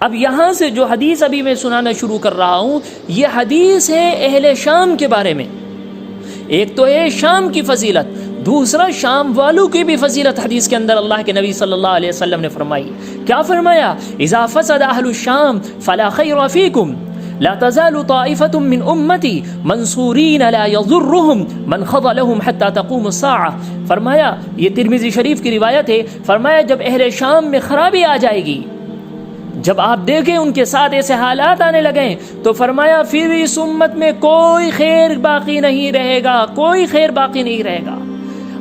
اب یہاں سے جو حدیث ابھی میں سنانا شروع کر رہا ہوں، یہ حدیث ہے اہل شام کے بارے میں۔ ایک تو ہے شام کی فضیلت، دوسرا شام والوں کی بھی فضیلت حدیث کے اندر اللہ کے نبی صلی اللہ علیہ وسلم نے فرمائی۔ کیا فرمایا؟ اذا فسد اہل الشام فلا خیر فیکم لا تزال طائفة من امتی منصورین لا یضرهم من خذلهم حتى تقوم الساعة۔ فرمایا، یہ ترمذی شریف کی روایت ہے، فرمایا جب اہل شام میں خرابی آ جائے گی، جب آپ دیکھیں ان کے ساتھ ایسے حالات آنے لگیں، تو فرمایا پھر اس امت میں کوئی خیر باقی نہیں رہے گا، کوئی خیر باقی نہیں رہے گا۔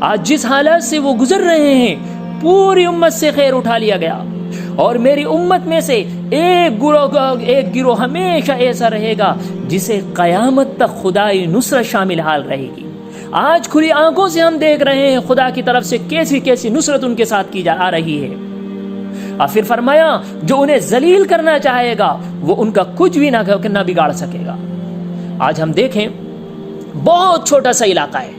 آج جس حالات سے وہ گزر رہے ہیں، پوری امت سے خیر اٹھا لیا گیا، اور میری امت میں سے ایک گروہ ہمیشہ ایسا رہے گا جسے قیامت تک خدائی نصرت شامل حال رہے گی۔ آج کھلی آنکھوں سے ہم دیکھ رہے ہیں خدا کی طرف سے کیسی کیسی نصرت ان کے ساتھ کی آ رہی ہے۔ اور پھر فرمایا جو انہیں ذلیل کرنا چاہے گا وہ ان کا کچھ بھی نہ بگاڑ سکے گا۔ آج ہم دیکھیں بہت چھوٹا سا علاقہ ہے،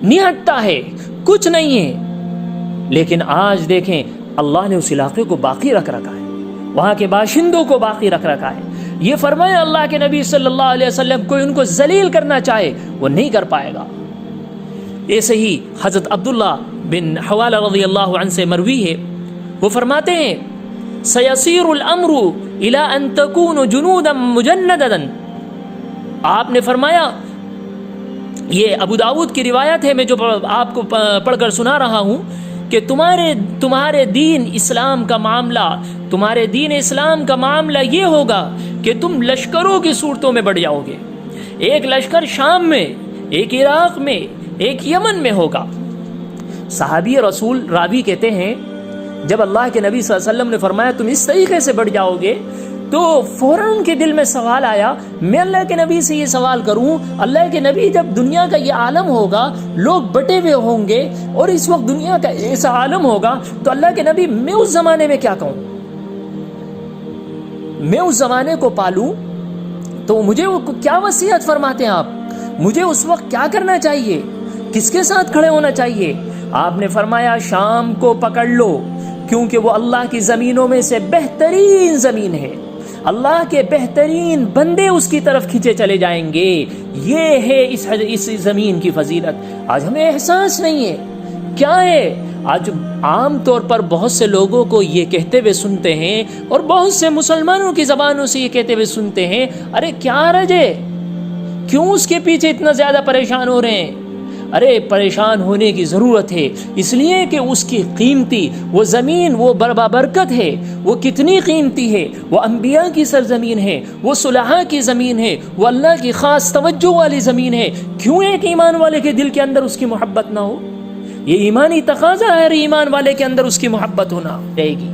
نہٹا ہے، کچھ نہیں ہے، لیکن آج دیکھیں اللہ نے اس علاقے کو باقی رکھ رکھا ہے، وہاں کے باشندوں کو باقی رکھ رکھا ہے۔ یہ فرمایا اللہ کے نبی صلی اللہ علیہ وسلم کوئی ان کو ذلیل کرنا چاہے وہ نہیں کر پائے گا۔ ایسے ہی حضرت عبداللہ بن حوالہ رضی اللہ عنہ سے مروی ہے، وہ فرماتے ہیں سیصیر الامر الی ان تکون جنودا مجنددا۔ آپ نے فرمایا، یہ ابو داؤد کی روایت ہے، میں جو آپ کو پڑھ کر سنا رہا ہوں، کہ تمہارے دین اسلام کا معاملہ یہ ہوگا کہ تم لشکروں کی صورتوں میں بڑھ جاؤ گے۔ ایک لشکر شام میں، ایک عراق میں، ایک یمن میں ہوگا۔ صحابی رسول راوی کہتے ہیں جب اللہ کے نبی صلی اللہ علیہ وسلم نے فرمایا تم اس طریقے سے بڑھ جاؤ گے، تو فوراً ان کے دل میں سوال آیا، میں اللہ کے نبی سے یہ سوال کروں، اللہ کے نبی جب دنیا کا یہ عالم ہوگا، لوگ بٹے ہوئے ہوں گے، اور اس وقت دنیا کا ایسا عالم ہوگا، تو اللہ کے نبی میں اس زمانے میں کیا کہوں؟ میں اس زمانے کو پالوں تو مجھے وہ کیا وصیت فرماتے ہیں آپ؟ مجھے اس وقت کیا کرنا چاہیے؟ کس کے ساتھ کھڑے ہونا چاہیے؟ آپ نے فرمایا شام کو پکڑ لو، کیونکہ وہ اللہ کی زمینوں میں سے بہترین زمین ہے، اللہ کے بہترین بندے اس کی طرف کھینچے چلے جائیں گے۔ یہ ہے اس زمین کی فضیلت۔ آج ہمیں احساس نہیں ہے کیا ہے۔ آج عام طور پر بہت سے لوگوں کو یہ کہتے ہوئے سنتے ہیں، اور بہت سے مسلمانوں کی زبانوں سے یہ کہتے ہوئے سنتے ہیں، ارے کیا رج ہے، کیوں اس کے پیچھے اتنا زیادہ پریشان ہو رہے ہیں؟ ارے پریشان ہونے کی ضرورت ہے، اس لیے کہ اس کی قیمتی وہ زمین، وہ برکت ہے، وہ کتنی قیمتی ہے، وہ انبیاء کی سرزمین ہے، وہ صلحاء کی زمین ہے، وہ اللہ کی خاص توجہ والی زمین ہے۔ کیوں ایک ایمان والے کے دل کے اندر اس کی محبت نہ ہو؟ یہ ایمانی تقاضا ہے، ہر ایمان والے کے اندر اس کی محبت ہونا رہے گی۔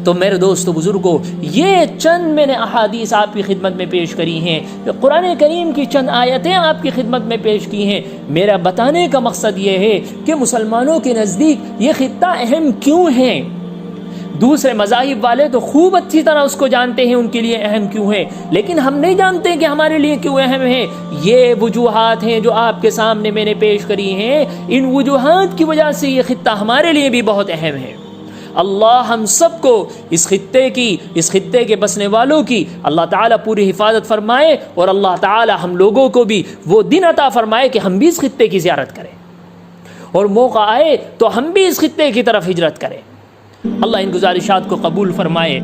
تو میرے دوستو بزرگوں، یہ چند میں نے احادیث آپ کی خدمت میں پیش کری ہیں، قرآن کریم کی چند آیتیں آپ کی خدمت میں پیش کی ہیں۔ میرا بتانے کا مقصد یہ ہے کہ مسلمانوں کے نزدیک یہ خطہ اہم کیوں ہے۔ دوسرے مذاہب والے تو خوب اچھی طرح اس کو جانتے ہیں ان کے لیے اہم کیوں ہے، لیکن ہم نہیں جانتے کہ ہمارے لیے کیوں اہم ہے۔ یہ وجوہات ہیں جو آپ کے سامنے میں نے پیش کری ہیں، ان وجوہات کی وجہ سے یہ خطہ ہمارے لیے بھی بہت اہم ہے۔ اللہ ہم سب کو اس خطے کے بسنے والوں کی اللہ تعالیٰ پوری حفاظت فرمائے، اور اللہ تعالیٰ ہم لوگوں کو بھی وہ دن عطا فرمائے کہ ہم بھی اس خطے کی زیارت کریں، اور موقع آئے تو ہم بھی اس خطے کی طرف ہجرت کریں۔ اللہ ان گزارشات کو قبول فرمائے۔